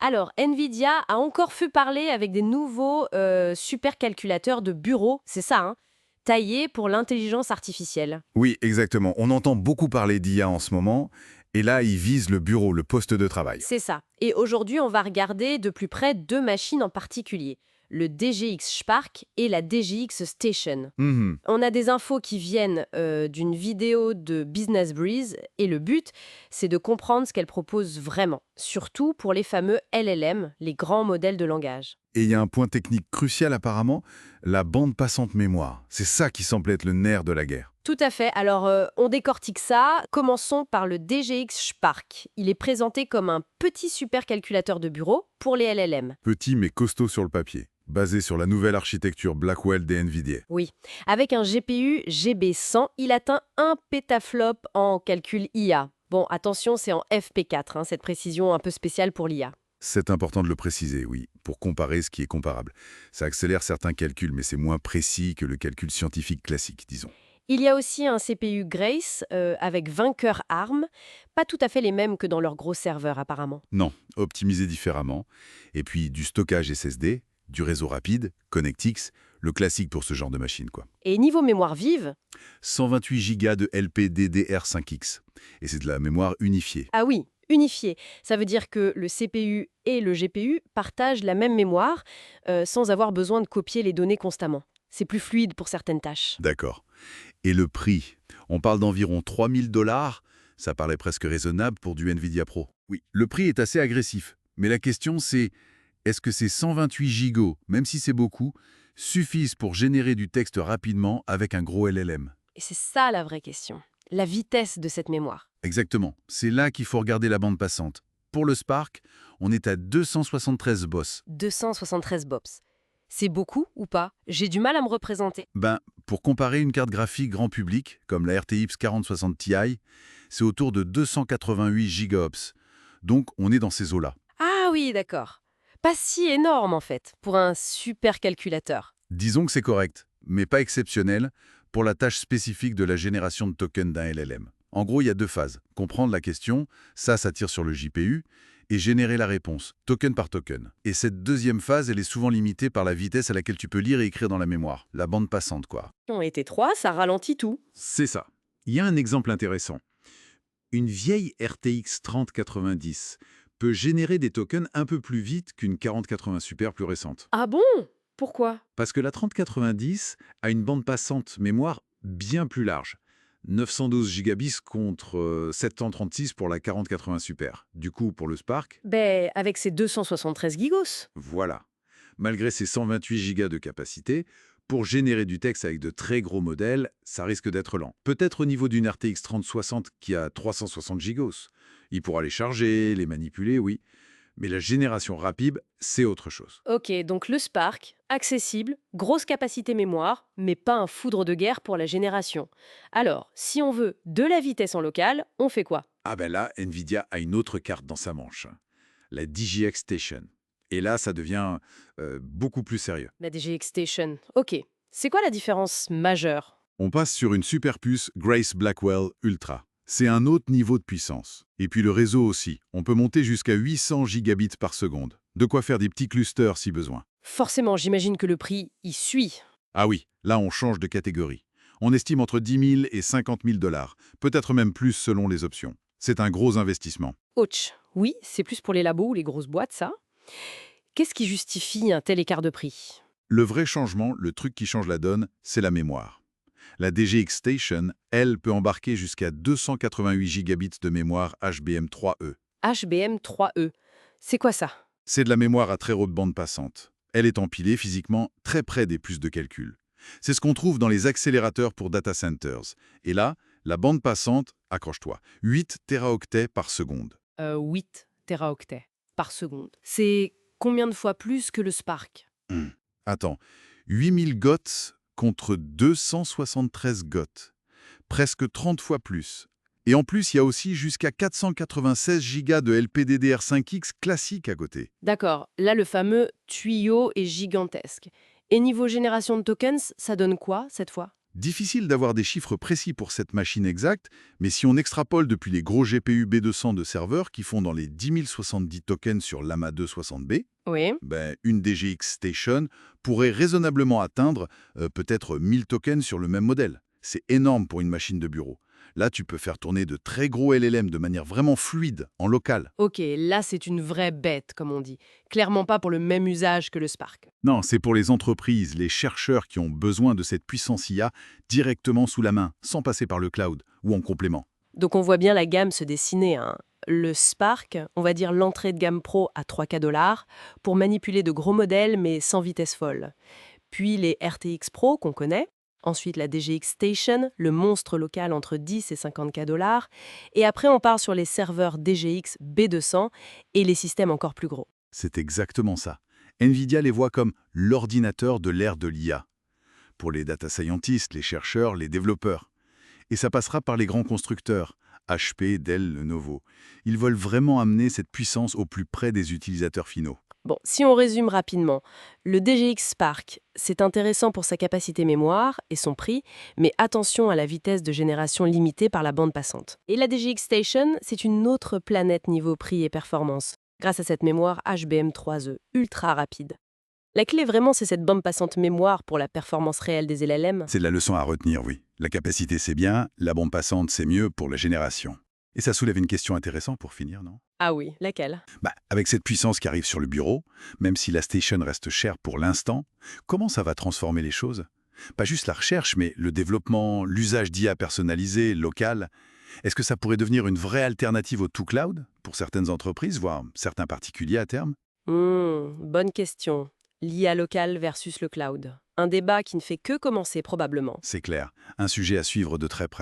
Alors, Nvidia a encore fait parler avec des nouveaux supercalculateurs de bureau, c'est ça, hein, taillés pour l'intelligence artificielle. Oui, exactement. On entend beaucoup parler d'IA en ce moment, et là, ils visent le bureau, le poste de travail. C'est ça. Et aujourd'hui, on va regarder de plus près deux machines en particulier, le DGX Spark et la DGX Station. Mhm. On a des infos qui viennent d'une vidéo de Business Breeze et le but, c'est de comprendre ce qu'elle propose vraiment, surtout pour les fameux LLM, les grands modèles de langage. Et il y a un point technique crucial apparemment, la bande passante mémoire. C'est ça qui semble être le nerf de la guerre. Tout à fait. Alors, on décortique ça. Commençons par le DGX Spark. Il est présenté comme un petit supercalculateur de bureau pour les LLM. Petit mais costaud sur le papier, basé sur la nouvelle architecture Blackwell des NVIDIA. Oui. Avec un GPU GB100, il atteint 1 pétaflop en calcul IA. Bon, attention, c'est en FP4, hein, cette précision un peu spéciale pour l'IA. C'est important de le préciser, oui, pour comparer ce qui est comparable. Ça accélère certains calculs, mais c'est moins précis que le calcul scientifique classique, disons. Il y a aussi un CPU Grace avec 20 cœurs ARM, pas tout à fait les mêmes que dans leurs gros serveurs apparemment. Non, optimisé différemment. Et puis du stockage SSD, du réseau rapide, ConnectX, le classique pour ce genre de machine, quoi. Et niveau mémoire vive, 128 Go de LPDDR5X. Et c'est de la mémoire unifiée. ah oui, unifié. Ça veut dire que le CPU et le GPU partagent la même mémoire sans avoir besoin de copier les données constamment. C'est plus fluide pour certaines tâches. D'accord. Et le prix, on parle d'environ 3000 $. Ça paraît presque raisonnable pour du NVIDIA Pro. Oui, le prix est assez agressif. Mais la question c'est, est-ce que ces 128 Go, même si c'est beaucoup, suffisent pour générer du texte rapidement avec un gros LLM? Et c'est ça la vraie question. La vitesse de cette mémoire. Exactement. C'est là qu'il faut regarder la bande passante. Pour le Spark, on est à 273 boss. 273 BOPS. C'est beaucoup ou pas? J'ai du mal à me représenter. Pour comparer une carte graphique grand public, comme la RTX 4060 Ti, c'est autour de 288 gigaops. Donc on est dans ces eaux-là. Ah oui, d'accord. Pas si énorme en fait, pour un super calculateur. Disons que c'est correct, mais pas exceptionnel, pour la tâche spécifique de la génération de tokens d'un LLM. En gros, il y a deux phases. Comprendre la question, ça tire sur le JPU, et générer la réponse, token par token. Et cette deuxième phase, elle est souvent limitée par la vitesse à laquelle tu peux lire et écrire dans la mémoire. La bande passante, quoi. On était trois, ça ralentit tout. C'est ça. Il y a un exemple intéressant. Une vieille RTX 3090 peut générer des tokens un peu plus vite qu'une 4080 Super plus récente. Ah bon? Pourquoi? Parce que la 3090 a une bande passante mémoire bien plus large. 912 gigabits contre 736 pour la 4080 Super. Du coup, pour le Spark, Ben, avec ses 273 gigos. voilà. Malgré ses 128 gigas de capacité, pour générer du texte avec de très gros modèles, ça risque d'être lent. Peut-être au niveau d'une RTX 3060 qui a 360 gigos. Il pourra les charger, les manipuler, oui. Mais la génération rapide, c'est autre chose. Ok, donc le Spark, accessible, grosse capacité mémoire, mais pas un foudre de guerre pour la génération. Alors, si on veut de la vitesse en local, on fait quoi? Ah ben là, Nvidia a une autre carte dans sa manche. La DGX Station. Et là, ça devient beaucoup plus sérieux. La DGX Station. Ok. C'est quoi la différence majeure? On passe sur une superpuce Grace Blackwell Ultra. C'est un autre niveau de puissance. Et puis le réseau aussi. On peut monter jusqu'à 800 gigabits par seconde. De quoi faire des petits clusters si besoin. Forcément, j'imagine que le prix y suit. Ah oui, là on change de catégorie. On estime entre 10 000 et 50 000 $. Peut-être même plus selon les options. C'est un gros investissement. Ouch. Oui, c'est plus pour les labos ou les grosses boîtes, ça. Qu'est-ce qui justifie un tel écart de prix? Le vrai changement, le truc qui change la donne, c'est la mémoire. La DGX Station, elle, peut embarquer jusqu'à 288 gigabits de mémoire HBM3E. HBM3E. C'est quoi ça? C'est de la mémoire à très haute bande passante. Elle est empilée physiquement très près des puces de calcul. C'est ce qu'on trouve dans les accélérateurs pour data centers. Et là, la bande passante, accroche-toi, 8 téraoctets par seconde. 8 téraoctets par seconde. C'est combien de fois plus que le Spark? Attends, 8000 GOTS contre 273 GOTS. Presque 30 fois plus. Et en plus, il y a aussi jusqu'à 496 Go de LPDDR5X classique à côté. D'accord, là le fameux tuyau est gigantesque. Et niveau génération de tokens, ça donne quoi cette fois? Difficile d'avoir des chiffres précis pour cette machine exacte, mais si on extrapole depuis les gros GPU B200 de serveurs qui font dans les 10 070 tokens sur l'AMA 260B, Oui. une DGX Station pourrait raisonnablement atteindre peut-être 1000 tokens sur le même modèle. C'est énorme pour une machine de bureau. Là, tu peux faire tourner de très gros LLM de manière vraiment fluide, en local. Ok, là c'est une vraie bête, comme on dit. Clairement pas pour le même usage que le Spark. Non, c'est pour les entreprises, les chercheurs qui ont besoin de cette puissance IA directement sous la main, sans passer par le cloud ou en complément. Donc on voit bien la gamme se dessiner, hein. Le Spark, on va dire l'entrée de gamme pro à 3K dollars, pour manipuler de gros modèles mais sans vitesse folle. Puis les RTX Pro qu'on connaît. Ensuite la DGX Station, le monstre local entre 10 et 50K dollars. Et après on part sur les serveurs DGX B200 et les systèmes encore plus gros. C'est exactement ça. NVIDIA les voit comme l'ordinateur de l'ère de l'IA. Pour les data scientists, les chercheurs, les développeurs. Et ça passera par les grands constructeurs, HP, Dell, Lenovo. Ils veulent vraiment amener cette puissance au plus près des utilisateurs finaux. Bon, si on résume rapidement, le DGX Spark, c'est intéressant pour sa capacité mémoire et son prix, mais attention à la vitesse de génération limitée par la bande passante. Et la DGX Station, c'est une autre planète niveau prix et performance, grâce à cette mémoire HBM3E ultra rapide. La clé vraiment, c'est cette bande passante mémoire pour la performance réelle des LLM. C'est la leçon à retenir, oui. La capacité, c'est bien, la bande passante, c'est mieux pour la génération. Et ça soulève une question intéressante pour finir, non? Ah oui, laquelle? Avec cette puissance qui arrive sur le bureau, même si la station reste chère pour l'instant, comment ça va transformer les choses? Pas juste la recherche, mais le développement, l'usage d'IA personnalisé, local. Est-ce que ça pourrait devenir une vraie alternative au to-cloud pour certaines entreprises, voire certains particuliers à terme? Bonne question. L'IA locale versus le cloud. Un débat qui ne fait que commencer probablement. C'est clair, un sujet à suivre de très près.